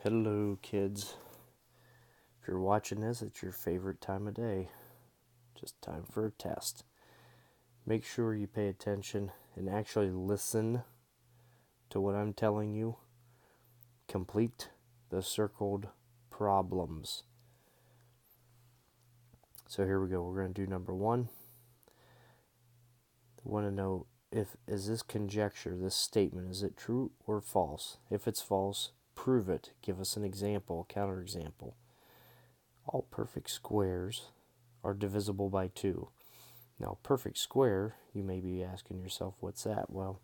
Hello, kids. If you're watching this, it's your favorite time of day. Just time for a test. Make sure you pay attention and actually listen to what I'm telling you. Complete the circled problems. So here we go. We're going to do number 1. I want to know is this conjecture, this statement, is it true or false? If it's false, prove it. Give us an example, a counterexample. All perfect squares are divisible by 2. Now, perfect square, you may be asking yourself, what's that? Well,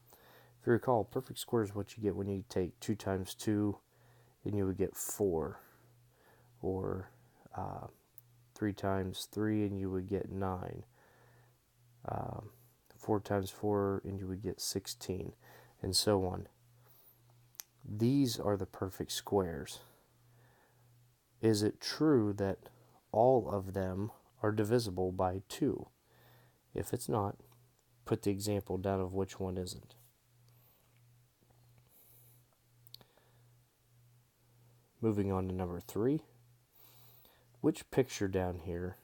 if you recall, perfect square is what you get when you take 2 times 2, and you would get 4. Or 3 times 3, and you would get 9. 4 times 4, and you would get 16, and so on. These are the perfect squares. Is it true that all of them are divisible by 2? If it's not, put the example down of which one isn't. Moving on to number 3. Which picture down here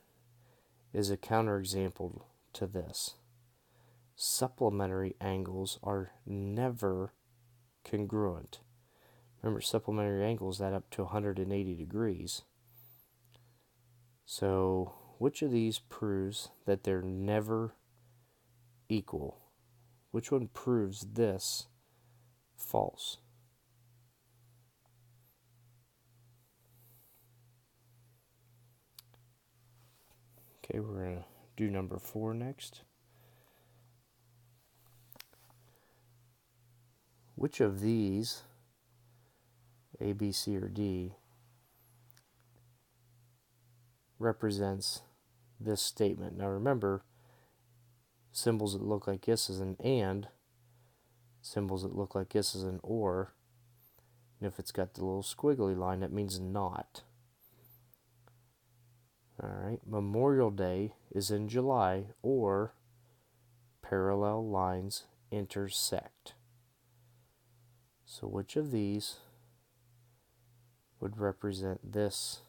is a counterexample to this? Supplementary angles are never congruent. Remember, supplementary angles add up to 180 degrees. So, which of these proves that they're never equal? Which one proves this false? Okay, we're going to do number 4 next. Which of these, A, B, C, or D, represents this statement? Now remember, symbols that look like this is an and, symbols that look like this is an or, and if it's got the little squiggly line, that means not. Alright, Memorial Day is in July, or parallel lines intersect. So which of these would represent this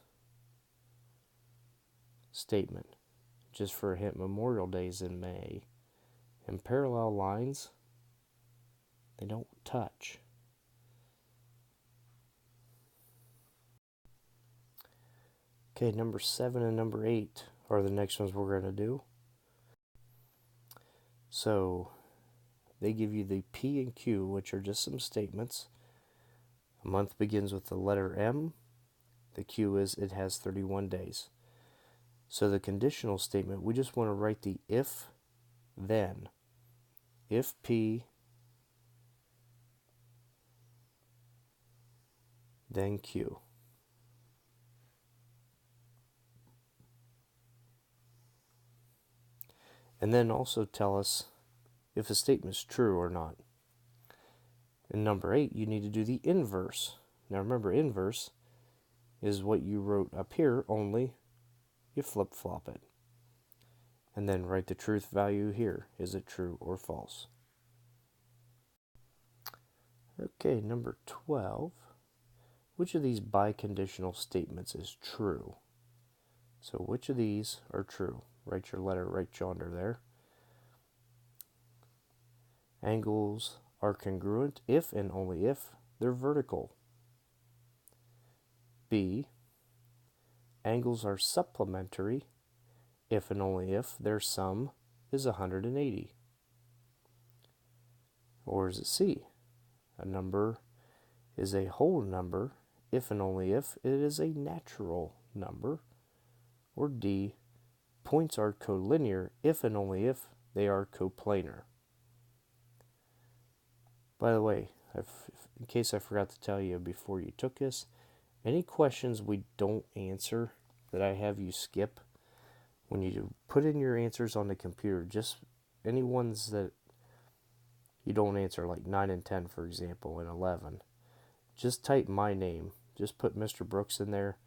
statement? Just for a hint, Memorial Day is in May, and parallel lines, they don't touch. Okay, number 7 and number 8 are the next ones we're going to do. So they give you the P and Q, which are just some statements. A month begins with the letter M. The Q is it has 31 days. So the conditional statement, we just want to write the if, then. If P, then Q. And then also tell us if a statement is true or not. In number 8, you need to do the inverse. Now remember, inverse is what you wrote up here, only you flip-flop it. And then write the truth value here. Is it true or false? Okay, number 12. Which of these biconditional statements is true? So which of these are true? Write your letter right yonder there. Angles are congruent if and only if they're vertical. B. Angles are supplementary if and only if their sum is 180. Or is it C? A number is a whole number if and only if it is a natural number. Or D. Points are collinear if and only if they are coplanar. By the way, in case I forgot to tell you before you took this, any questions we don't answer that I have you skip, when you put in your answers on the computer, just any ones that you don't answer, like 9 and 10, for example, and 11, just type my name. Just put Mr. Brooks in there.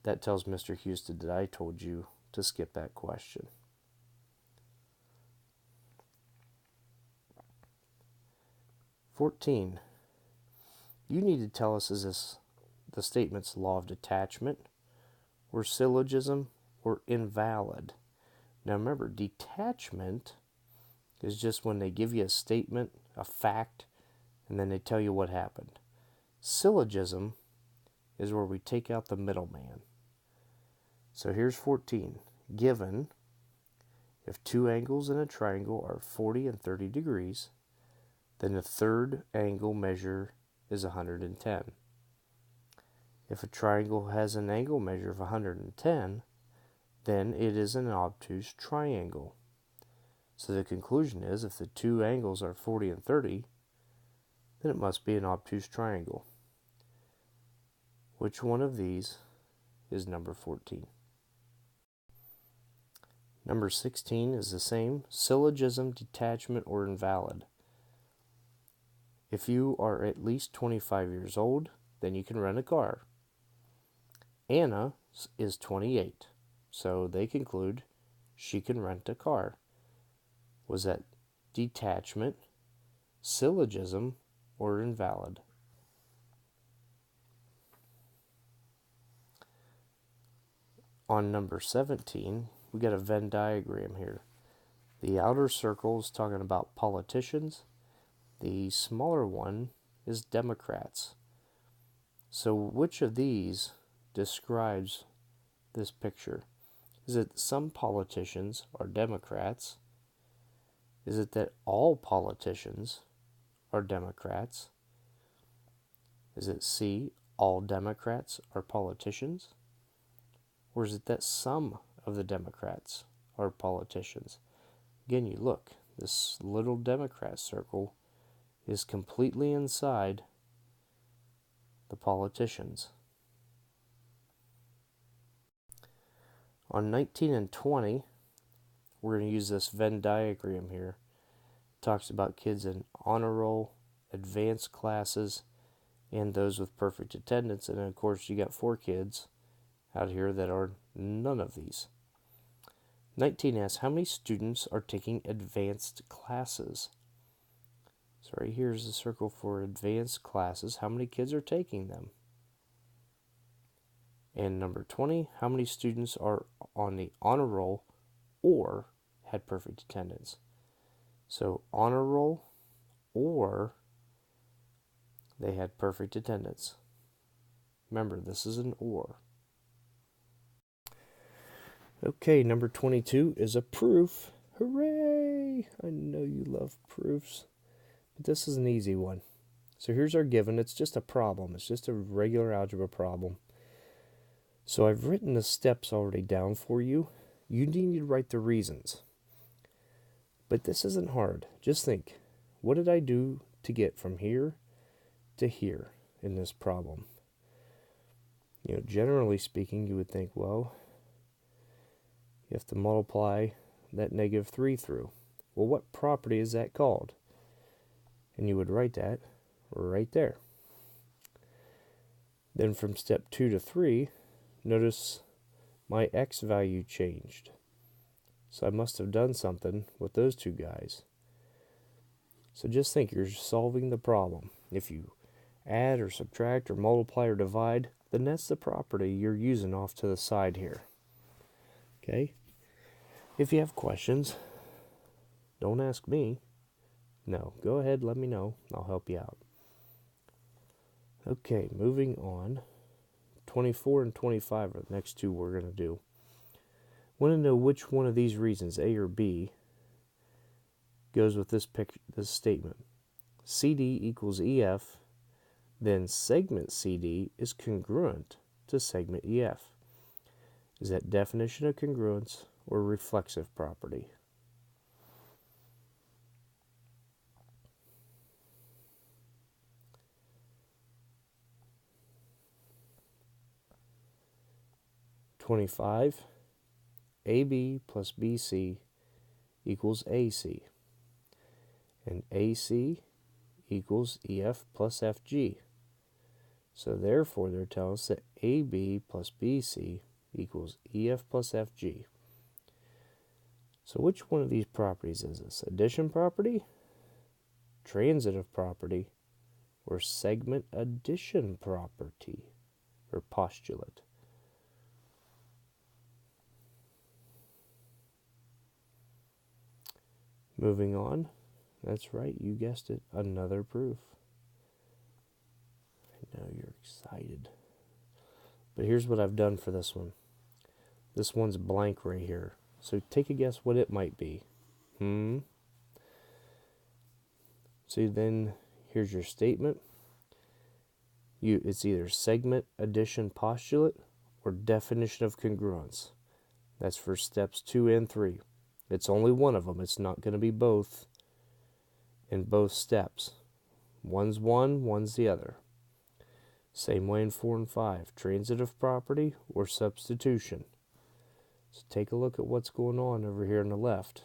That tells Mr. Houston that I told you to skip that question. (14) You need to tell us, is this the statement's law of detachment, or syllogism, or invalid. Now remember, detachment is just when they give you a statement, a fact, and then they tell you what happened. Syllogism is where we take out the middleman. So here's 14. Given, if two angles in a triangle are 40 and 30 degrees, then the third angle measure is 110. If a triangle has an angle measure of 110, then it is an obtuse triangle. So the conclusion is, if the two angles are 40 and 30, then it must be an obtuse triangle. Which one of these is number 14? Number 16 is the same, syllogism, detachment, or invalid. If you are at least 25 years old, then you can rent a car. Anna is 28, so they conclude she can rent a car. Was that detachment, syllogism, or invalid? On number 17, we got a Venn diagram here. The outer circle is talking about politicians. The smaller one is Democrats. So which of these describes this picture? Is it some politicians are Democrats? Is it that all politicians are Democrats? Is it C, all Democrats are politicians? Or is it that some of the Democrats are politicians? Again, you look, this little Democrat circle is completely inside the politicians. On 19 and 20, we're going to use this Venn diagram here. It talks about kids in honor roll, advanced classes, and those with perfect attendance. And then, of course, you got 4 kids out here that are none of these. 19 asks, how many students are taking advanced classes? So right here is the circle for advanced classes. How many kids are taking them? And number 20, how many students are on the honor roll or had perfect attendance? So honor roll or they had perfect attendance. Remember, this is an or. Okay, number 22 is a proof. Hooray! I know you love proofs, but this is an easy one. So here's our given. It's just a problem. It's just a regular algebra problem. So I've written the steps already down for you. You need to write the reasons. But this isn't hard. Just think, what did I do to get from here to here in this problem? You know, generally speaking, you would think, well, you have to multiply that -3 through. Well, what property is that called? And you would write that right there. Then from step 2 to 3, notice my x value changed. So I must have done something with those two guys. So just think, you're solving the problem. If you add or subtract or multiply or divide, then that's the property you're using off to the side here. Okay? If you have questions, don't ask me. No, go ahead, let me know. I'll help you out. Okay, moving on. 24 and 25 are the next two we're going to do. Want to know which one of these reasons, A or B, goes with this statement. CD equals EF, then segment CD is congruent to segment EF. Is that definition of congruence or reflexive property? (25) AB plus BC equals AC, and AC equals EF plus FG. So therefore, they're telling us that AB plus BC equals EF plus FG. So which one of these properties is this? Addition property, transitive property, or segment addition property? or postulate. Moving on, that's right, you guessed it, another proof. I know you're excited. But here's what I've done for this one. This one's blank right here. So take a guess what it might be. So then here's your statement. It's either segment, addition, postulate, or definition of congruence. That's for steps 2 and 3. It's only one of them. It's not going to be both in both steps. One's one, one's the other. Same way in 4 and 5. Transitive property or substitution. So take a look at what's going on over here on the left.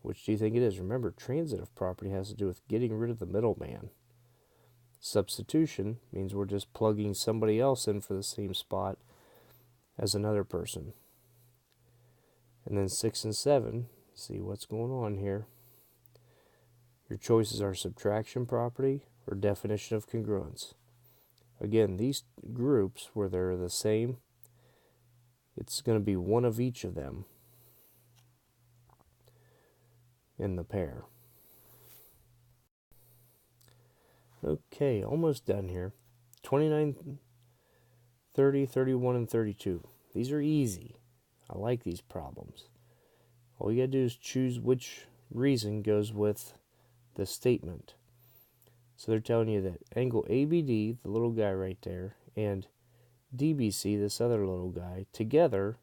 Which do you think it is? Remember, transitive property has to do with getting rid of the middleman. Substitution means we're just plugging somebody else in for the same spot as another person. And then 6 and 7, see what's going on here. Your choices are subtraction property or definition of congruence. Again, these groups where they're the same, it's going to be one of each of them in the pair. Okay, almost done here. 29, 30, 31, and 32. These are easy. I like these problems. All you gotta do is choose which reason goes with the statement. So they're telling you that angle ABD, the little guy right there, and DBC, this other little guy, together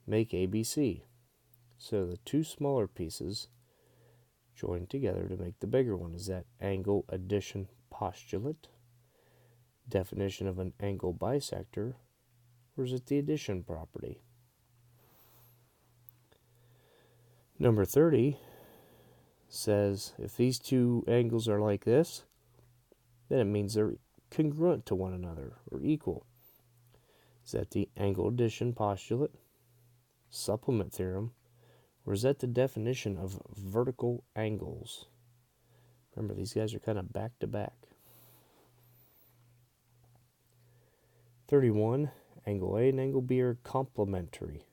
make ABC. So the two smaller pieces join together to make the bigger one. Is that angle addition postulate? Definition of an angle bisector? Or is it the addition property? Number 30 says if these two angles are like this, then it means they're congruent to one another or equal. Is that the angle addition postulate, supplement theorem, or is that the definition of vertical angles? Remember, these guys are kind of back to back. 31, angle A and angle B are complementary.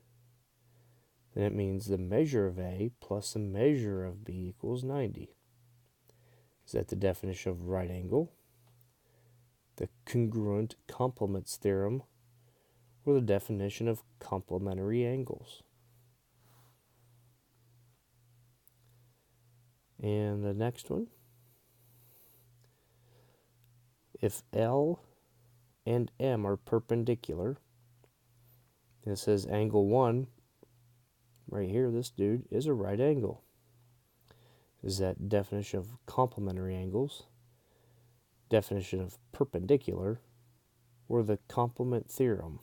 Then it means the measure of A plus the measure of B equals 90. Is that the definition of right angle, the congruent complements theorem, or the definition of complementary angles? And the next one, if L and M are perpendicular, it says angle 1, right here, this dude, is a right angle. Is that definition of complementary angles, definition of perpendicular, or the complement theorem?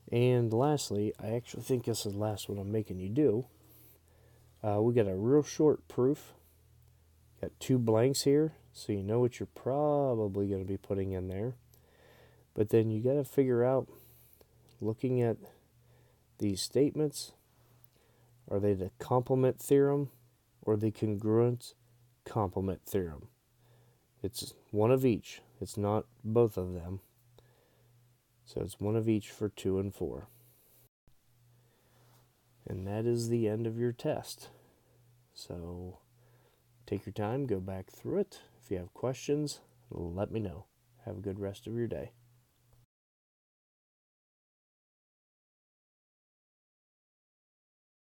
And lastly, I actually think this is the last one I'm making you do. We got a real short proof. Got 2 blanks here, so you know what you're probably going to be putting in there. But then you got to figure out, looking at these statements, are they the complement theorem or the congruent complement theorem? It's one of each. It's not both of them. So it's one of each for 2 and 4. And that is the end of your test. So take your time, go back through it. If you have questions, let me know. Have a good rest of your day.